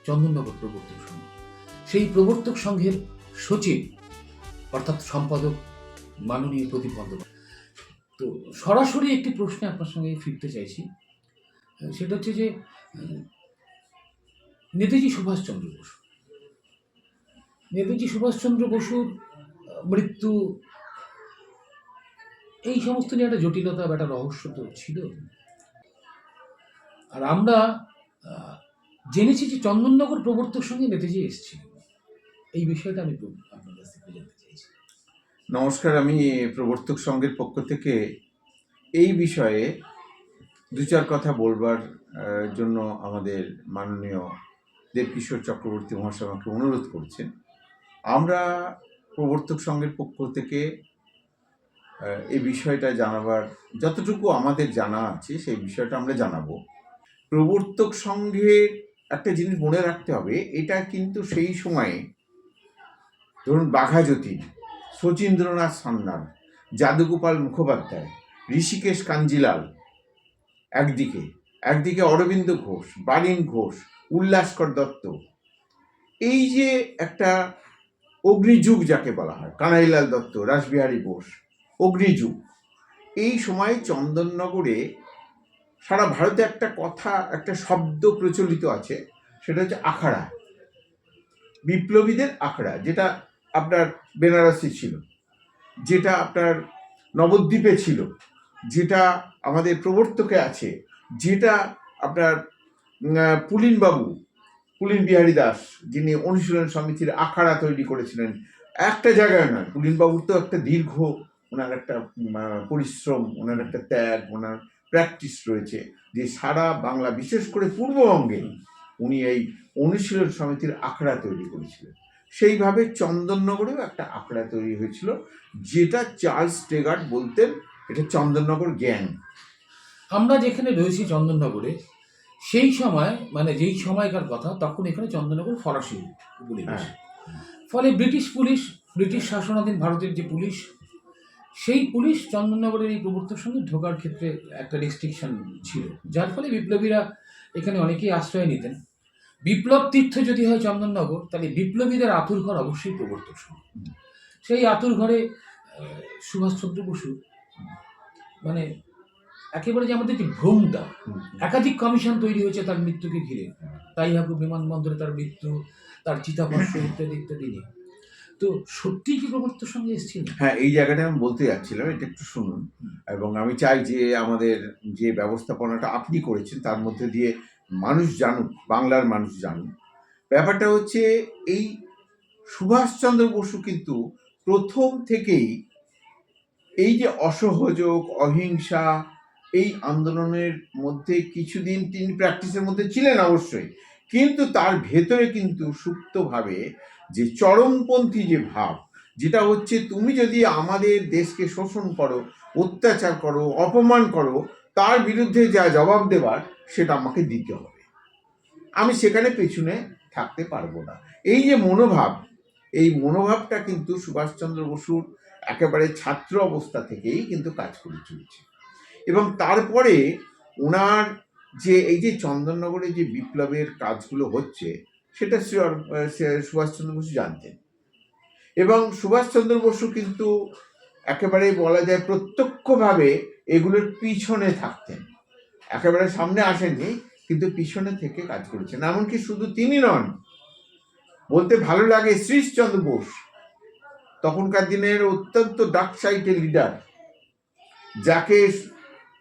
চন্দননগর প্রবর্তক সংঘ। সেই প্রবর্তক সংঘের সচিব অর্থাৎ সম্পাদক মাননীয় প্রদীপ বন্দ্যোপাধ্যায়। তো সরাসরি একটি প্রশ্নে আপনার সঙ্গে ফিরতে চাইছি, সেটা হচ্ছে যে নেতাজি সুভাষচন্দ্র বসু, নেতাজি সুভাষচন্দ্র বসুর মৃত্যু, এই সমস্ত নিয়ে একটা জটিলতা বা একটা রহস্য তো ছিল। আর আমরা জেনেছি যে চন্দননগর প্রবর্তক সঙ্গে নেতাজি এসেছিল। এই বিষয়টা আমি আপনার কাছ থেকে জানতে চাইছি। নমস্কার, আমি প্রবর্তক সংঘের পক্ষ থেকে এই বিষয়ে দু চার কথা বলবার জন্য আমাদের মাননীয় দেবকিশোর চক্রবর্তী মহাশয় আমাকে অনুরোধ করছেন। আমরা প্রবর্তক সংঘের পক্ষ থেকে এই বিষয়টা জানাবার যতটুকু আমাদের জানা আছে সেই বিষয়টা আমরা জানাবো। প্রবর্তক সংঘের একটা জিনিস মনে রাখতে হবে, এটা কিন্তু সেই সময়ে ধরুন বাঘাযতীন, শচীন্দ্রনাথ সান্যাল, যাদুগোপাল মুখোপাধ্যায়, ঋষিকেশ কাঞ্জিলাল একদিকে অরবিন্দ ঘোষ, বারিন ঘোষ, উল্লাসকর দত্ত, এই যে একটা অগ্নিযুগ যাকে বলা হয়, কানাইলাল দত্ত, রাসবিহারী বোস, অগ্নিযুগ। এই সময় চন্দননগরে সারা ভারতে একটা কথা, একটা শব্দ প্রচলিত আছে, সেটা হচ্ছে আখড়া, বিপ্লবীদের আখড়া, যেটা আপনার বেনারসি ছিল, যেটা আপনার নবদ্বীপে ছিল, যেটা আমাদের প্রবর্তকে আছে, যেটা আপনার পুলিন বিহারী দাস, যিনি অনুশীলন সমিতির আখড়া তৈরি করেছিলেন, একটা জায়গায় নয়, পুলিনবাবুর তো একটা দীর্ঘ, ওনার একটা পরিশ্রম, ওনার একটা ত্যাগ, ওনার প্র্যাকটিস রয়েছে, যে সারা বাংলা বিশেষ করে পূর্ববঙ্গে উনি এই অনুশীলন সমিতির আখড়া তৈরি করেছিলেন। সেইভাবে চন্দননগরেও একটা আখড়া তৈরি হয়েছিল, যেটা চার্লস টেগার্ট বলতেন এটা চন্দননগর গ্যাং। আমরা যেখানে রয়েছি চন্দননগরে, সেই সময় মানে যেই সময়কার কথা, তখন এখানে চন্দননগর ফরাসি বলে, ফলে ব্রিটিশ শাসনাধীন ভারতের যে পুলিশ, সেই পুলিশ চন্দননগরের এই প্রবর্তক সঙ্গে ঢোকার ক্ষেত্রে একটা রেস্ট্রিকশন ছিল, যার ফলে বিপ্লবীরা এখানে অনেকেই আশ্রয় নিতেন। বিপ্লব তীর্থ যদি হয় চন্দননগর, তাহলে বিপ্লবীদের আতুর ঘর অবশ্যই প্রবর্তক সংঘ। সেই আতুর ঘরে সুভাষচন্দ্র বসু, মানে একেবারে যে আমাদের যে ভ্রমটা, একাধিক কমিশন তৈরি হয়েছে তার মৃত্যুকে ঘিরে, তাই হাবু বিমানবন্দরে তার মৃত্যু, তার চিতাভস্ম ইত্যাদি ইত্যাদি নিয়ে। তো সত্যি কি প্রবর্তক সঙ্গে এসেছিল? হ্যাঁ, এই জায়গাটা আমি বলতে যাচ্ছিলাম, এটা একটু শুনুন। এবং আমি চাই যে আমাদের যে ব্যবস্থাপনাটা আপনি করেছেন তার মধ্যে দিয়ে মানুষ জানুক, বাংলার মানুষ জানুক। ব্যাপারটা হচ্ছে, এই সুভাষচন্দ্র বসু কিন্তু প্রথম থেকেই এই যে অসহযোগ, অহিংসা, এই আন্দোলনের মধ্যে কিছুদিন তিনি প্র্যাকটিসের মধ্যে ছিলেন অবশ্যই, কিন্তু তার ভেতরে কিন্তু সুপ্তভাবে যে চরমপন্থী যে ভাব, যেটা হচ্ছে তুমি যদি আমাদের দেশকে শোষণ করো, অত্যাচার করো, অপমান করো, তার বিরুদ্ধে যা জবাব দেবার সেটা আমাকে দিতে হবে, আমি সেখানে পেছনে থাকতে পারবো না। এই যে মনোভাব, এই মনোভাবটা কিন্তু সুভাষচন্দ্র বসুর একেবারে ছাত্র অবস্থা থেকেই কিন্তু কাজ করে চলেছে। এবং তারপরে ওনার যে এই যে চন্দননগরে যে বিপ্লবের কাজগুলো হচ্ছে, সেটা সুভাষচন্দ্র বসু জানতেন। এবং সুভাষচন্দ্র বসু কিন্তু একেবারে বলা যায় প্রত্যক্ষভাবে এগুলোর পিছনে থাকতেন, একেবারে সামনে আসেননি, কিন্তু পিছনে থেকে কাজ করেছেন। এমনকি শুধু তিনি নন, বলতে ভালো লাগে শ্রীশচন্দ্র বোস, তখনকার দিনের অত্যন্ত ডার্ক সাইডের লিডার, যাকে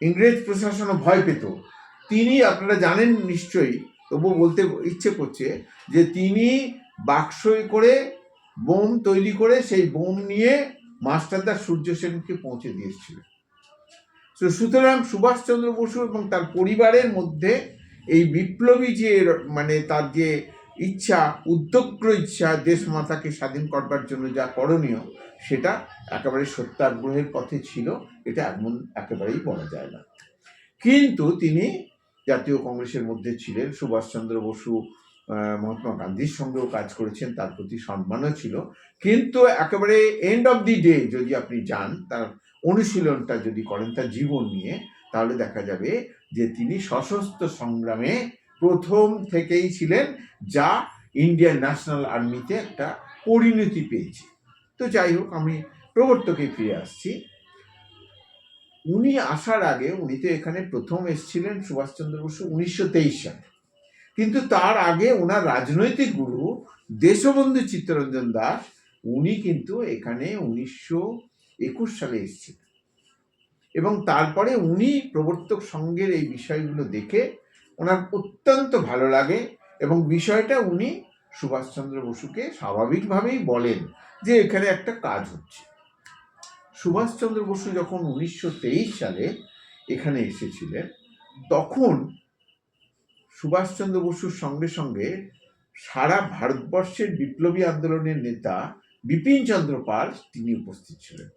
ইংরেজ প্রশাসনও ভয় পেত, তিনি, আপনারা জানেন নিশ্চয়ই, তবু বলতে ইচ্ছে করছে, যে তিনি বাক্সয় করে বোম তৈরি করে সেই বোম নিয়ে মাস্টারদা সূর্য সেনকে পৌঁছে দিয়েছিলেন। তো সুতরাং সুভাষচন্দ্র বসু এবং তার পরিবারের মধ্যে এই বিপ্লবী যে মানে তার যে ইচ্ছা, উদ্যোগ্র ইচ্ছা, দেশ মাতাকে স্বাধীন করবার জন্য যা করণীয়, সেটা একেবারে সত্যাগ্রহের পথে ছিল, এটা এমন একেবারেই বলা যায় না। কিন্তু তিনি জাতীয় কংগ্রেসের মধ্যে ছিলেন, সুভাষচন্দ্র বসু মহাত্মা গান্ধীর সঙ্গেও কাজ করেছেন, তার প্রতি সম্মানও ছিল। কিন্তু একেবারে এন্ড অফ দি ডে যদি আপনি যান, তার অনুশীলনটা যদি করেন তার জীবন নিয়ে, তাহলে দেখা যাবে যে তিনি সশস্ত্র সংগ্রামে প্রথম থেকেই ছিলেন, যা ইন্ডিয়ান ন্যাশনাল আর্মিতে একটা পরিণতি পেয়েছে। তো যাই হোক, আমি প্রবর্তকে ফিরে আসছি। উনি আসার আগে, উনি তো এখানে প্রথম এসেছিলেন সুভাষচন্দ্র বসু 1923 সালে, কিন্তু তার আগে ওনার রাজনৈতিক গুরু দেশবন্ধু চিত্তরঞ্জন দাস, উনি কিন্তু এখানে 1921 সালে এসেছিলেন, এবং তারপরে উনি প্রবর্তক সংঘের এই বিষয়গুলো দেখে ওনার অত্যন্ত ভালো লাগে, এবং বিষয়টা উনি সুভাষচন্দ্র বসুকে স্বাভাবিকভাবেই বলেন যে এখানে একটা কাজ হচ্ছে। সুভাষচন্দ্র বসু যখন 1923 সালে এখানে এসেছিলেন, তখন সুভাষচন্দ্র বসুর সঙ্গে সঙ্গে সারা ভারতবর্ষের বিপ্লবী আন্দোলনের নেতা বিপিন চন্দ্র পাল তিনি উপস্থিত ছিলেন,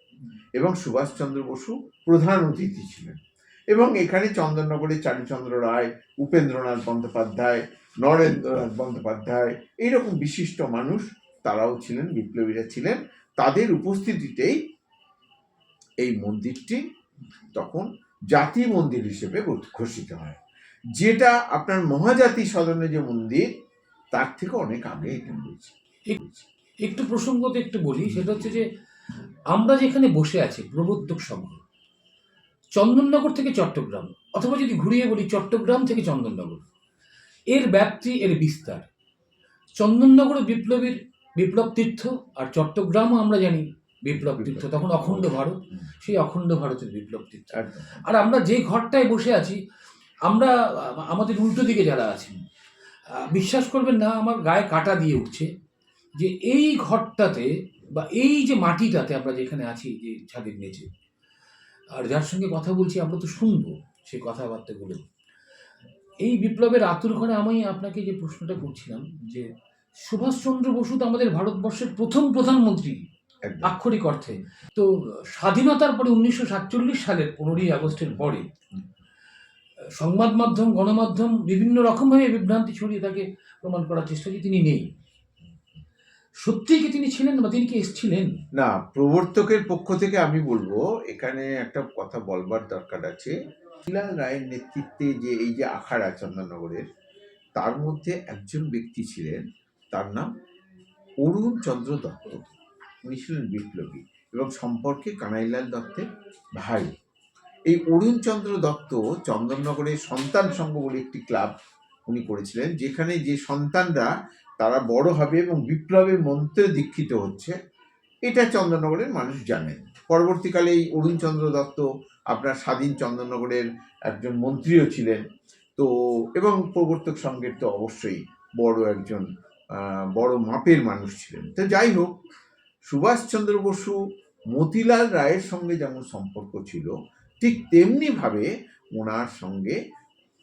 এবং সুভাষচন্দ্র বসু প্রধান অতিথি ছিলেন। এবং এখানে চন্দননগরে চারুচন্দ্র রায়, উপেন্দ্রনাথ বন্দ্যোপাধ্যায়, নরেন্দ্রনাথ বন্দ্যোপাধ্যায়, এইরকম বিশিষ্ট মানুষ তারাও ছিলেন, বিপ্লবীরা ছিলেন। তাদের উপস্থিতিতেই এই মন্দিরটি তখন জাতি মন্দির হিসেবে ঘোষিত হয়, যেটা আপনার মহাজাতি সদনে যে মন্দির, তার থেকে অনেক আগে এটা হয়েছে। একটু প্রসঙ্গতে একটু বলি, সেটা হচ্ছে যে আমরা যেখানে বসে আছি প্রবর্তক সংঘ, চন্দননগর থেকে চট্টগ্রাম, অথবা যদি ঘুরিয়ে বলি চট্টগ্রাম থেকে চন্দননগর, এর ব্যাপ্তি, এর বিস্তার। চন্দননগর বিপ্লব তীর্থ, আর চট্টগ্রামও আমরা জানি বিপ্লব তীর্থ, তখন অখণ্ড ভারত, সেই অখণ্ড ভারতের বিপ্লব তীর্থ। আর আমরা যে ঘরটায় বসে আছি, আমরা আমাদের উল্টো দিকে যারা আছেন, বিশ্বাস করবেন না, আমার গায়ে কাঁটা দিয়ে উঠছে যে এই ঘরটাতে বা এই যে মাটিটাতে আমরা যেখানে আছি, যে ছাদের নিচে, আর যার সঙ্গে কথা বলছি, আমরা তো শুনবো সেই কথাবার্তাগুলো। এই বিপ্লবের আতুর ঘরে আমি আপনাকে যে প্রশ্নটা করছিলাম, যে সুভাষচন্দ্র বসু তো আমাদের ভারতবর্ষের প্রথম প্রধানমন্ত্রী আক্ষরিক অর্থে। তো স্বাধীনতার পরে 1947 সালের 15ই আগস্টের পরে সংবাদ মাধ্যম, গণমাধ্যম বিভিন্ন রকমভাবে বিভ্রান্তি ছড়িয়ে তাকে প্রমাণ করার চেষ্টা, যে তিনি নেই। সত্যিই কি তিনি ছিলেন, বা তিনি কি এসেছিলেন? না, প্রবর্তকের পক্ষ থেকে আমি বলবো, এখানে একটা কথা বলবার দরকার আছে। মতিলাল রায়ের নেতৃত্বে যে এই যে আখাড়া চন্দননগরের, তার মধ্যে একজন ব্যক্তি ছিলেন, তার নাম অরুণ চন্দ্র দত্ত। উনি ছিলেন বিপ্লবী এবং সম্পর্কে কানাইলাল দত্তের ভাই। এই অরুণ চন্দ্র দত্ত চন্দননগরের সন্তান সংঘ বলে একটি ক্লাব উনি করেছিলেন, যেখানে যে সন্তানরা তারা বড় হবে এবং বিপ্লবের মন্ত্রে দীক্ষিত হচ্ছে, এটা চন্দননগরের মানুষ জানেন। পরবর্তীকালে এই অরুণ চন্দ্র দত্ত আপনার স্বাধীন চন্দননগরের একজন মন্ত্রীও ছিলেন। তো এবং প্রবর্তক সংঘের তো অবশ্যই বড় একজন বড় মাপের মানুষ ছিলেন। তো যাই হোক, সুভাষচন্দ্র বসু মতিলাল রায়ের সঙ্গে যেমন সম্পর্ক ছিল, ঠিক তেমনিভাবে ওনার সঙ্গে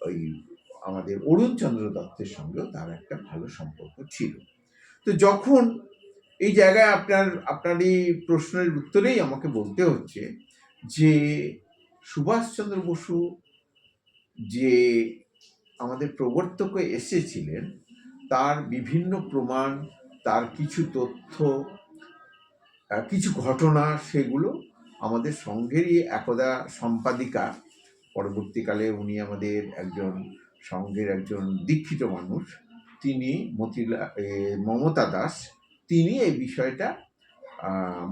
ওই আমাদের অরুণ চন্দ্র দত্তের সঙ্গেও তার একটা ভালো সম্পর্ক ছিল। তো যখন এই জায়গায় আপনার এই প্রশ্নের উত্তরেই আমাকে বলতে হচ্ছে যে সুভাষচন্দ্র বসু যে আমাদের প্রবর্তকে এসেছিলেন, তার বিভিন্ন প্রমাণ, তার কিছু তথ্য, কিছু ঘটনা, সেগুলো আমাদের সংঘেরই একদা সম্পাদিকা, পরবর্তীকালে উনি আমাদের একজন সংঘের একজন দীক্ষিত মানুষ, তিনি মমতা দাস, তিনি এই বিষয়টা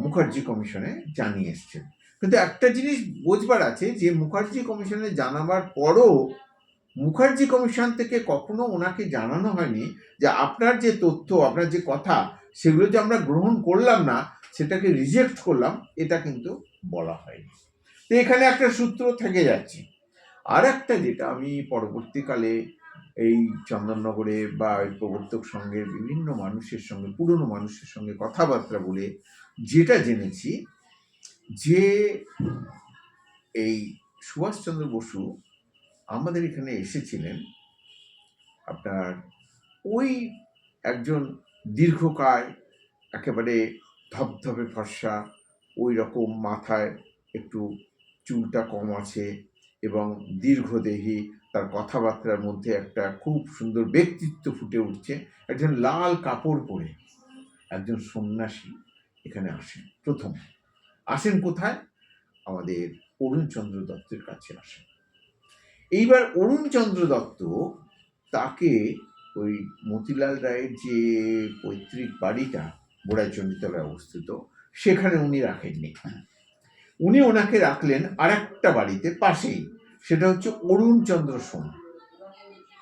মুখার্জি কমিশনে জানিয়ে এসছেন। কিন্তু একটা জিনিস বোঝবার আছে, যে মুখার্জি কমিশনে জানাবার পরও মুখার্জি কমিশন থেকে কখনো ওনাকে জানানো হয়নি যে আপনার যে তথ্য, আপনার যে কথা, সেগুলো যে আমরা গ্রহণ করলাম না, সেটাকে রিজেক্ট করলাম, এটা কিন্তু বলা হয়নি। তো এখানে একটা সূত্র থেকে যাচ্ছে। আর একটা যেটা আমি পরবর্তীকালে এই চন্দননগরে বা প্রবর্তক সংঘের বিভিন্ন মানুষের সঙ্গে, পুরনো মানুষের সঙ্গে কথাবার্তা বলে যেটা জেনেছি, যে এই সুভাষচন্দ্র বসু আমাদের এখানে এসেছিলেন আপনার ওই একজন দীর্ঘকায়, একেবারে ধবধবে ফর্সা, ওই রকম মাথায় একটু চুলটা কম আছে এবং দীর্ঘদেহী, তার কথাবার্তার মধ্যে একটা খুব সুন্দর ব্যক্তিত্ব ফুটে উঠছে। একজন লাল কাপড় পরে একজন সন্ন্যাসী এখানে আসেন। প্রথম আসেন কোথায়? আমাদের অরুণ চন্দ্র দত্তের কাছে আসেন। এইবার অরুণ চন্দ্র দত্ত তাকে ওই মতিলাল রায়ের যে পৈতৃক বাড়িটা বোড়াইচণ্ডীতলায় অবস্থিত, সেখানে উনি রাখেননি। উনি ওনাকে রাখলেন আরেকটা বাড়িতে পাশেই, সেটা হচ্ছে অরুণচন্দ্র সোম।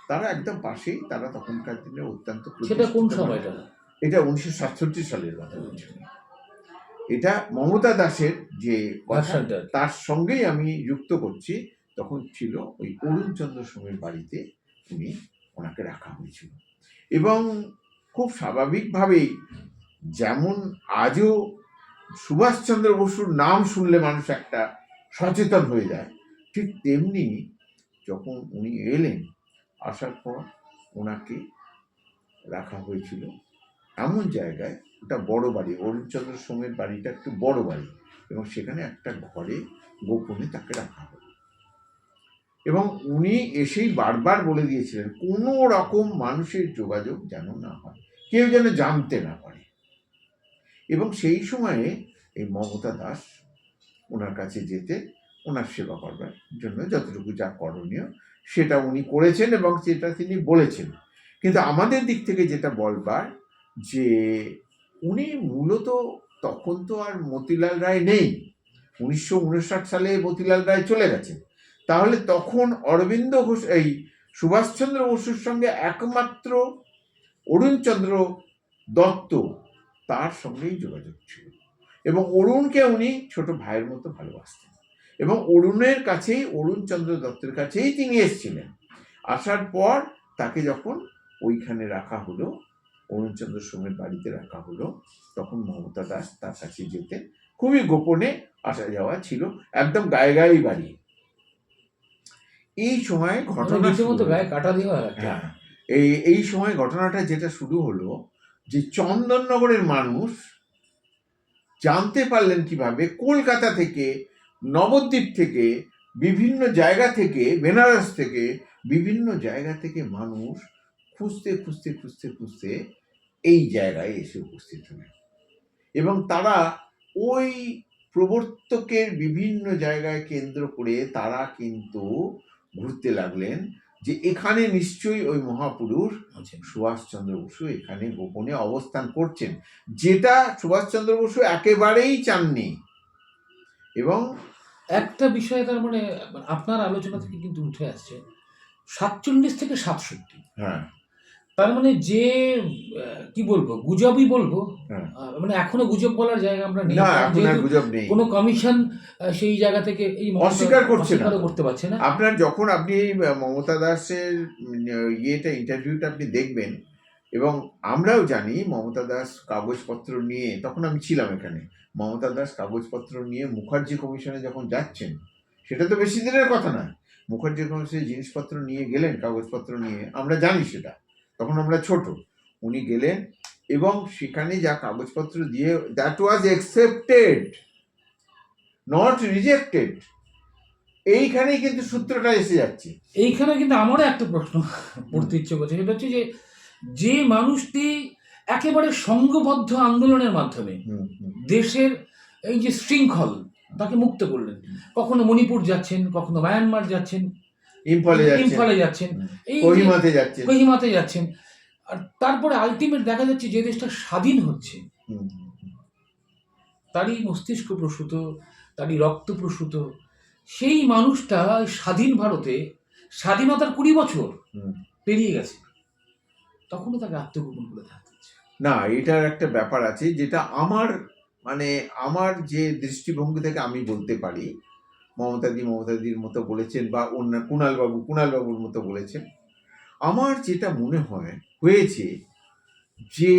তারা একদম পাশেই, তারা তখনকার দিনে অত্যন্ত সেটা কোন প্রতিষ্ঠিত সময়টা? এটা 1967 সালের কথা বলছি। এটা মমতা দাসের যে কথা, ভার্সনটা তার সঙ্গেই আমি যুক্ত করছি। তখন ছিল ওই অরুণচন্দ্র সোমের বাড়িতে উনি ওনাকে রাখা হয়েছিল। এবং খুব স্বাভাবিকভাবেই, যেমন আজও সুভাষচন্দ্র বসুর নাম শুনলে মানুষ একটা সচেতন হয়ে যায়, ঠিক তেমনি যখন উনি এলেন, আসার পর ওনাকে রাখা হয়েছিল এমন জায়গায়, ওটা বড় বাড়ি, অরুণচন্দ্র সোমের বাড়িটা একটু বড় বাড়ি, এবং সেখানে একটা ঘরে গোপনে তাকে রাখা হলো। এবং উনি এসেই বারবার বলে দিয়েছিলেন কোনো রকম মানুষের যোগাযোগ যেন না হয়, কেউ যেন জানতে না পারে। এবং সেই সময়ে এই মমতা দাস ওনার কাছে যেতে, ওনার সেবা করবার জন্য যতটুকু যা করণীয় সেটা উনি করেছেন এবং সেটা তিনি বলেছেন। কিন্তু আমাদের দিক থেকে যেটা বলবার, যে উনি মূলত তখন তো আর মতিলাল রায় নেই, 1959 সালে মতিলাল রায় চলে গেছেন। তাহলে তখন অরবিন্দ ঘোষ, এই সুভাষচন্দ্র বসুর সঙ্গে একমাত্র অরুণচন্দ্র দত্ত, তার সঙ্গেই যোগাযোগ ছিল। এবং অরুণকে উনি ছোট ভাইয়ের মতো ভালোবাসতেন। এবং অরুণের কাছেই, অরুণচন্দ্র দত্তের কাছেই তিনি এসেছিলেন। আসার পর তাকে যখন ওইখানে রাখা হলো, অরুণচন্দ্র সোমের বাড়িতে রাখা হলো, তখন মমতা দাস তার কাছে যেতেন, খুবই গোপনে আসা যাওয়া ছিল, একদম গায়ে গায়েই বাড়ি। এই সময় ঘটনা রীতিমতো গায়ে কাটা দেওয়া একটা। হ্যাঁ, এই সময় ঘটনাটা যেটা শুরু হলো, যে চন্দননগরের মানুষ জানতে পারলেন কিভাবে, কলকাতা থেকে, নবদ্বীপ থেকে, বিভিন্ন জায়গা থেকে, বেনারস থেকে, বিভিন্ন জায়গা থেকে মানুষ খুঁজতে খুঁজতে খুঁজতে খুঁজতে এই জায়গায় এসে উপস্থিত হলেন। এবং তারা ওই প্রবর্তকের বিভিন্ন জায়গায় কেন্দ্র করে তারা কিন্তু ঘুরতে লাগলেন, যে এখানে নিশ্চয়ই ওই মহাপুরুষ সুভাষচন্দ্র বসু এখানে গোপনে অবস্থান করছেন, যেটা সুভাষচন্দ্র বসু একেবারেই চাননি। এবং একটা বিষয়, তার মানে আপনার আলোচনা থেকে কিন্তু উঠে আসছে 47 থেকে 67। হ্যাঁ, তার মানে যে কি বলবো, গুজবই বলবো, হ্যাঁ, মানে এখনো গুজব বলার জায়গা আমরা নেই, না, কারণ এখন আর যেহেতু গুজব নেই। কোনো কমিশন সেই জায়গা থেকে এই অস্বীকার করছে না। অস্বীকারও করতে পারছে না। আপনার যখন আপনি মমতা দাসের ইন্টারভিউটা আপনি দেখবেন, এবং আমরাও জানি মমতা দাস কাগজপত্র নিয়ে, তখন আমি ছিলাম এখানে, মমতা দাস কাগজপত্র নিয়ে মুখার্জি কমিশনে যখন যাচ্ছেন, সেটা তো বেশি দিনের কথা না, মুখার্জি কমিশনে জিনিসপত্র নিয়ে গেলেন, কাগজপত্র নিয়ে, আমরা জানি সেটা, তখন আমরা ছোট, উনি গেলেন এবং সেখানে যা কাগজপত্র দিয়ে, that was accepted, not rejected. এইখানেই কিন্তু সূত্রটা এসে যাচ্ছে। এইখানে কিন্তু আমারও একটা প্রশ্ন পড়তে ইচ্ছে করছে, সেটা হচ্ছে যে মানুষটি একেবারে সংঘবদ্ধ আন্দোলনের মাধ্যমে দেশের এই যে শৃঙ্খল, তাকে মুক্ত করলেন, কখনো মণিপুর যাচ্ছেন, কখনো মায়ানমার যাচ্ছেন, ইম্ফলে যাচ্ছেন, এই কোহিমাতে যাচ্ছেন, আর তারপরে আলটিমেট দেখা যাচ্ছে যে দেশটা স্বাধীন হচ্ছে, তারই মস্তিষ্ক প্রসূত, তারই রক্ত প্রসূত সেই মানুষটা স্বাধীন ভারতে, স্বাধীনতার 20 বছর পেরিয়ে গেছে, তখনও তাকে আত্মগোপন করে থাকতে হচ্ছে। না, এটার একটা ব্যাপার আছে, যেটা আমার যে দৃষ্টিভঙ্গি থেকে আমি বলতে পারি, মমতাদির মতো বলেছেন, বা অন্য কুণালবাবুর মতো বলেছেন, আমার যেটা মনে হয়েছে যে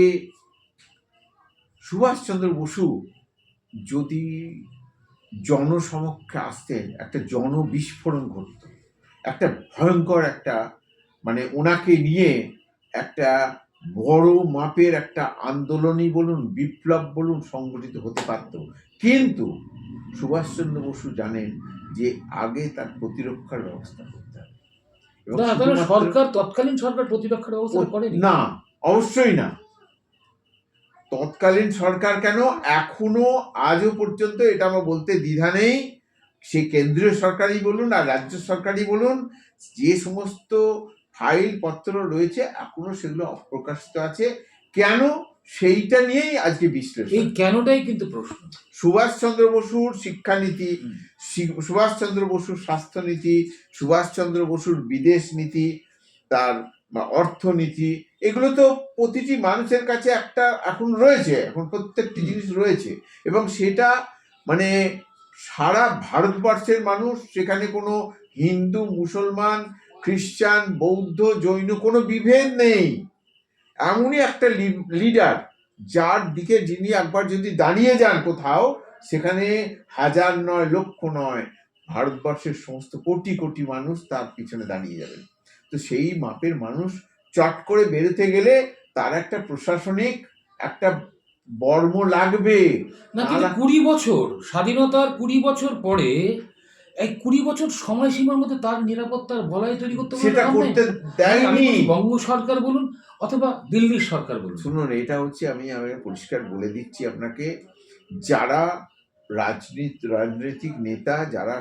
সুভাষচন্দ্র বসু যদি জনসমক্ষে আসতেন, একটা জনবিস্ফোরণ ঘটত, একটা ভয়ঙ্কর একটা, মানে ওনাকে নিয়ে একটা বড় মাপের একটা আন্দোলনই বলুন, বিপ্লব বলুন, সংগঠিত হতে পারত। কিন্তু সুভাষচন্দ্র বসু জানেন যে আগে তার প্রতিরক্ষার ব্যবস্থা করতে হবে। তৎকালীন সরকার প্রতিরক্ষার ব্যবস্থা করেনি? না, অবশ্যই না। তৎকালীন সরকার কেন, এখনো আজও পর্যন্ত এটা আমার বলতে দ্বিধা নেই, সে কেন্দ্রীয় সরকারই বলুন আর রাজ্য সরকারই বলুন, যে সমস্ত ফাইল পত্র রয়েছে, এখনো সেগুলো অপ্রকাশিত আছে। কেন, সেইটা নিয়েই আজকে বিশ্লেষণ। এই কেনটাই কিন্তু প্রশ্ন। সুভাষচন্দ্র বসুর শিক্ষানীতি, সুভাষচন্দ্র বসুর স্বাস্থ্যনীতি, সুভাষচন্দ্র বসুর বিদেশ নীতি, তার অর্থনীতি, এগুলো তো প্রতিটি মানুষের কাছে একটা এখন রয়েছে, এখন প্রত্যেকটি জিনিস রয়েছে, এবং সেটা মানে সারা ভারতবর্ষের মানুষ, সেখানে কোনো হিন্দু, মুসলমান, খ্রিস্টান, বৌদ্ধ, জৈন কোনো বিভেদ নেই। এমনই একটা লিডার যার দিকে যিনি একবার যদি দাঁড়িয়ে যান কোথাও, সেখানে হাজার নয়, লক্ষ নয়, ভারতবর্ষের সমস্ত কোটি কোটি মানুষ তার পিছনে দাঁড়িয়ে যাবেন। তো সেই মাপের মানুষ চট করে বেরোতে গেলে তার একটা প্রশাসনিক একটা বর্ম লাগবে। না, কিন্তু 20 বছর স্বাধীনতার 20 বছর পরে এই 20 বছর সময়সীমার মধ্যে তার নিরাপত্তার বলয় তৈরি করতে পারবে সেটা করতে দেয়নি বঙ্গ সরকার বলুন অথবা দিল্লির সরকার বলুন। শুনুন, এটা হচ্ছে আমি পরিষ্কার বলে দিচ্ছি আপনাকে, যারা রাজনৈতিক নেতা, যারা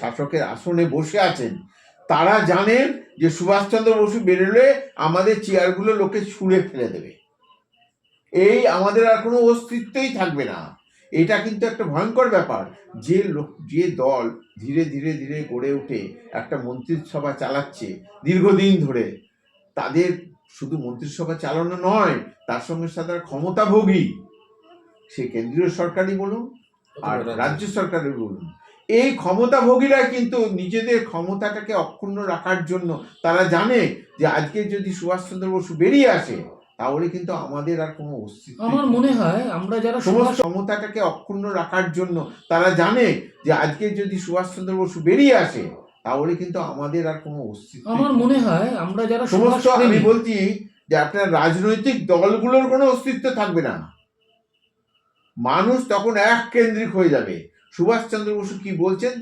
শাসকের আসনে বসে আছেন, তারা জানেন যে সুভাষচন্দ্র বসু বেরোলে আমাদের চেয়ারগুলো লোকে ছুঁড়ে ফেলে দেবে, এই আমাদের আর কোনো অস্তিত্বই থাকবে না। এটা কিন্তু একটা ভয়ঙ্কর ব্যাপার। যে দল ধীরে ধীরে ধীরে গড়ে উঠে একটা মন্ত্রিসভা চালাচ্ছে দীর্ঘদিন ধরে, তাদের শুধু মন্ত্রিসভা চালানো নয়, তার সঙ্গে সাথে ক্ষমতাভোগী, সে কেন্দ্রীয় সরকারই বলুন আর রাজ্য সরকারই বলুন, এই ক্ষমতাভোগীরা কিন্তু নিজেদের ক্ষমতাটাকে অক্ষুণ্ণ রাখার জন্য তারা জানে যে আজকে যদি সুভাষচন্দ্র বসু বেরিয়ে আসে তাহলে কিন্তু আমাদের আর কোনো অস্তিত্ব, আমার মনে হয় আমরা যারা সমস্ত ক্ষমতাটাকে অক্ষুণ্ণ রাখার জন্য তারা জানে যে আজকে যদি সুভাষচন্দ্র বসু বেরিয়ে আসে তাহলে কিন্তু আমাদের আর কোনো অস্তিত্ব, আমার মনে হয় আমরা যারা সমস্ত, আমি বলছি যে আপনার রাজনৈতিক দলগুলোর কোনো অস্তিত্ব থাকবে না, মানুষ তখন এক কেন্দ্রিক হয়ে যাবে। সুভাষচন্দ্র বসু কি বলছেন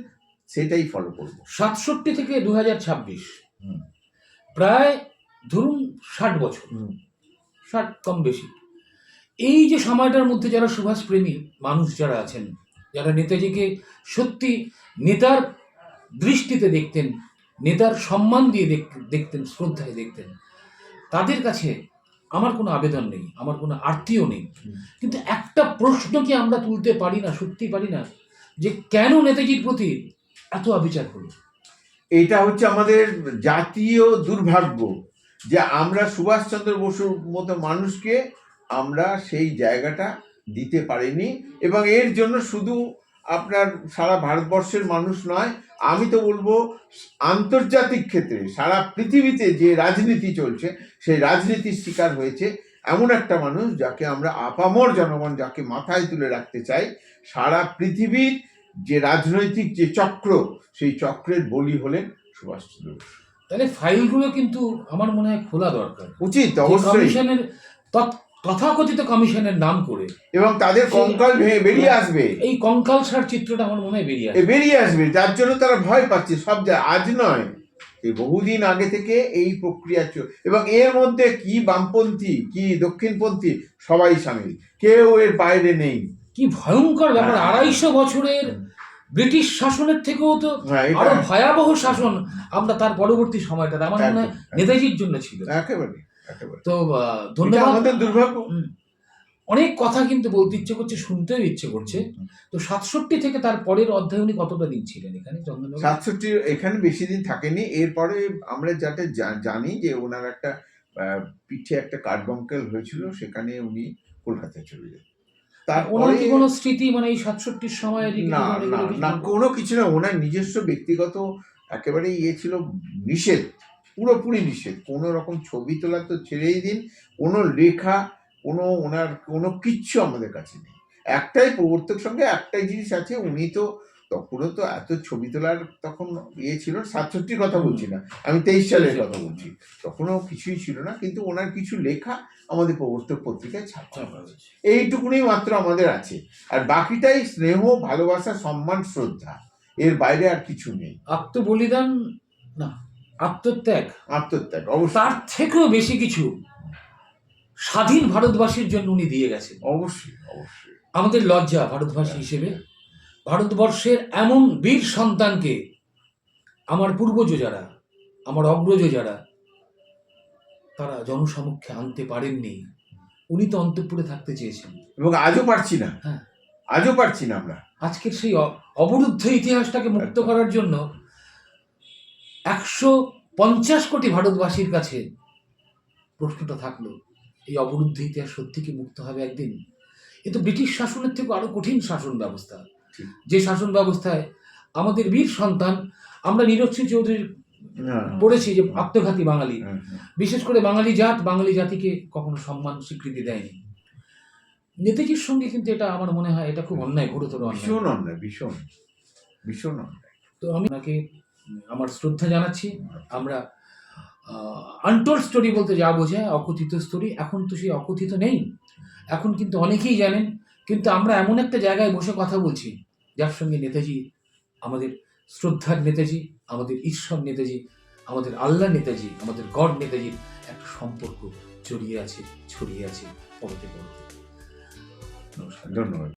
সেটাই ফলো করব। 67 থেকে 2026 প্রায় ধরুন 60 বছর, 60 কম বেশি, এই যে সময়টার মধ্যে যারা সুভাষ প্রেমী মানুষ যারা আছেন, যারা নেতাজিকে সত্যি নেতার দৃষ্টিতে দেখতেন, নেতার সম্মান দিয়ে দেখতেন, শ্রদ্ধায় দেখতেন, তাদের কাছে আমার কোনো আবেদন নেই, আমার কোনো আরতিও নেই, কিন্তু একটা প্রশ্ন কি আমরা তুলতে পারি না, সত্যি পারি না, যে কেন নেতাজির প্রতি এত অবিচার হলো? এটা হচ্ছে আমাদের জাতীয় দুর্ভাগ্য যে আমরা সুভাষচন্দ্র বসুর মতো মানুষকে আমরা সেই জায়গাটা দিতে পারিনি, এবং এর জন্য শুধু আপনার সারা ভারতবর্ষের মানুষ নয়, আমি তো বলবো আন্তর্জাতিক ক্ষেত্রে সারা পৃথিবীতে যে রাজনীতি চলছে সেই রাজনীতির শিকার হয়েছে এমন একটা মানুষ যাকে আমরা আপামর জনগণ যাকে মাথায় তুলে রাখতে চাই। সারা পৃথিবীর যে রাজনৈতিক যে চক্র, সেই চক্রের বলি হলেন সুভাষচন্দ্র বসু। তাহলে ফাইলগুলো কিন্তু আমার মনে হয় খোলা দরকার, উচিত অবশ্যই, কমিশনের তথাকথিত কমিশনের নাম করে, এবং তাদের কঙ্কাল বেরিয়ে আসবে, এই কঙ্কালসার চিত্রটা আমার মনে হয় বেরিয়ে আসবে, যার জন্য তারা ভয় পাচ্ছে। সব আজ নয়, এই বহুদিন আগে থেকে এই প্রক্রিয়া এবং এর মধ্যে কি বামপন্থী কি দক্ষিণপন্থী সবাই সামিল, কেউ এর বাইরে নেই। কি ভয়ঙ্কর ব্যাপার! 250 বছরের ব্রিটিশ শাসনের থেকেও তো আরো ভয়াবহ শাসন আমরা তার পরবর্তী সময়টাতে আমার মনে হয় নেতাজির জন্য ছিল। একেবারে। তো ধন্যবাদ। আমাদের দুর্ভাগ্য। অনেক কথা কিন্তু বলতে ইচ্ছে করছে, শুনতেও ইচ্ছে করছে। তো 67 থেকে তার পরের অধ্যায় উনি কতটা দিন ছিলেন এখানে চন্দননগর? 67 এখানে বেশি দিন থাকেনি। এরপরে আমরা যাতে জানি যে ওনার একটা পিঠে একটা কার্বঙ্কেল হয়েছিল, সেখানে উনি কলকাতায় চলে যান। ওনার কি কোনো স্মৃতি মানে এই 67 সময়ের? না, কোনো কিছু না। ওনার নিজস্ব ব্যক্তিগত একেবারে ছিল নিষেধ, পুরোপুরি নিষেধ। কোনো রকম ছবি তোলা তো ছেড়েই দিন, কোনো লেখা, ওনার কোনো কিচ্ছু আমাদের কাছে নেই। একটাই প্রবর্তক সঙ্গে একটাই জিনিস আছে, উনি তো তখনও তো এত ছবি তোলার তখন ছিল, 67 কথা বলছি না, আমি 23 সালের কথা বলছি, তখনও কিছুই ছিল না, কিন্তু ওনার কিছু লেখা আমাদের প্রবর্তক পত্রিকায় ছাপা হয়েছে, এইটুকুনি মাত্র আমাদের আছে। আর বাকিটাই স্নেহ, ভালোবাসা, সম্মান, শ্রদ্ধা, এর বাইরে আর কিছু নেই। আত্মবলিদান না, আত্মত্যাগ অবশ্যই, তার থেকেও বেশি কিছু স্বাধীন ভারতবাসীর জন্য উনি দিয়ে গেছেন। অবশ্যই। আমাদের লজ্জা ভারতবাসী হিসেবে ভারতবর্ষের এমন বীর সন্তানকে আমার পূর্বজ যারা, আমার অগ্রজ যারা, তারা জনসমক্ষে আনতে পারেননি। উনি তো অন্তঃপুরে থাকতে চেয়েছেন, এবং আজও পারছি না। হ্যাঁ। আজও পারছি না আমরা। আজকের সেই অবরুদ্ধ ইতিহাসটাকে মুক্ত একদম। করার জন্য 150 কোটি ভারতবাসীর কাছে প্রশ্নটা থাকলো, এই অবরুদ্ধ ইতিহাস সত্যি কি মুক্ত হবে একদিন? এ তো ব্রিটিশ শাসনের থেকে আরো কঠিন শাসন ব্যবস্থা, ঠিক। যে শাসন ব্যবস্থায় আমাদের বীর সন্তান, আমরা নীরজ সিং চৌধুরীর হ্যাঁ। পড়েছি যে আত্মঘাতী বাঙালি, হ্যাঁ, হ্যাঁ। বিশেষ করে বাঙালি জাতিকে কখনো সম্মান স্বীকৃতি দেয়নি। নেতাজির সঙ্গে কিন্তু এটা আমার মনে হয় এটা খুব অন্যায়, গুরুতর অন্যায়। ভীষণ অন্যায়, ভীষণ ভীষণ অন্যায়। তো আমি ওনাকে আমার শ্রদ্ধা জানাচ্ছি। আমরা আনটোল্ড স্টোরি বলতে যা বোঝায়, অকথিত স্টোরি, এখন তো সেই অকথিত নেই, এখন কিন্তু অনেকেই জানেন। কিন্তু আমরা এমন একটা জায়গায় বসে কথা বলছি যার সঙ্গে নেতাজি, আমাদের শ্রদ্ধার নেতাজি, আমাদের ঈশ্বর নেতাজি, আমাদের আল্লাহ নেতাজি, আমাদের গড নেতাজির একটা সম্পর্ক জড়িয়ে আছে, ছড়িয়ে আছে পরতে পরতে। নমস্কার। ধন্যবাদ।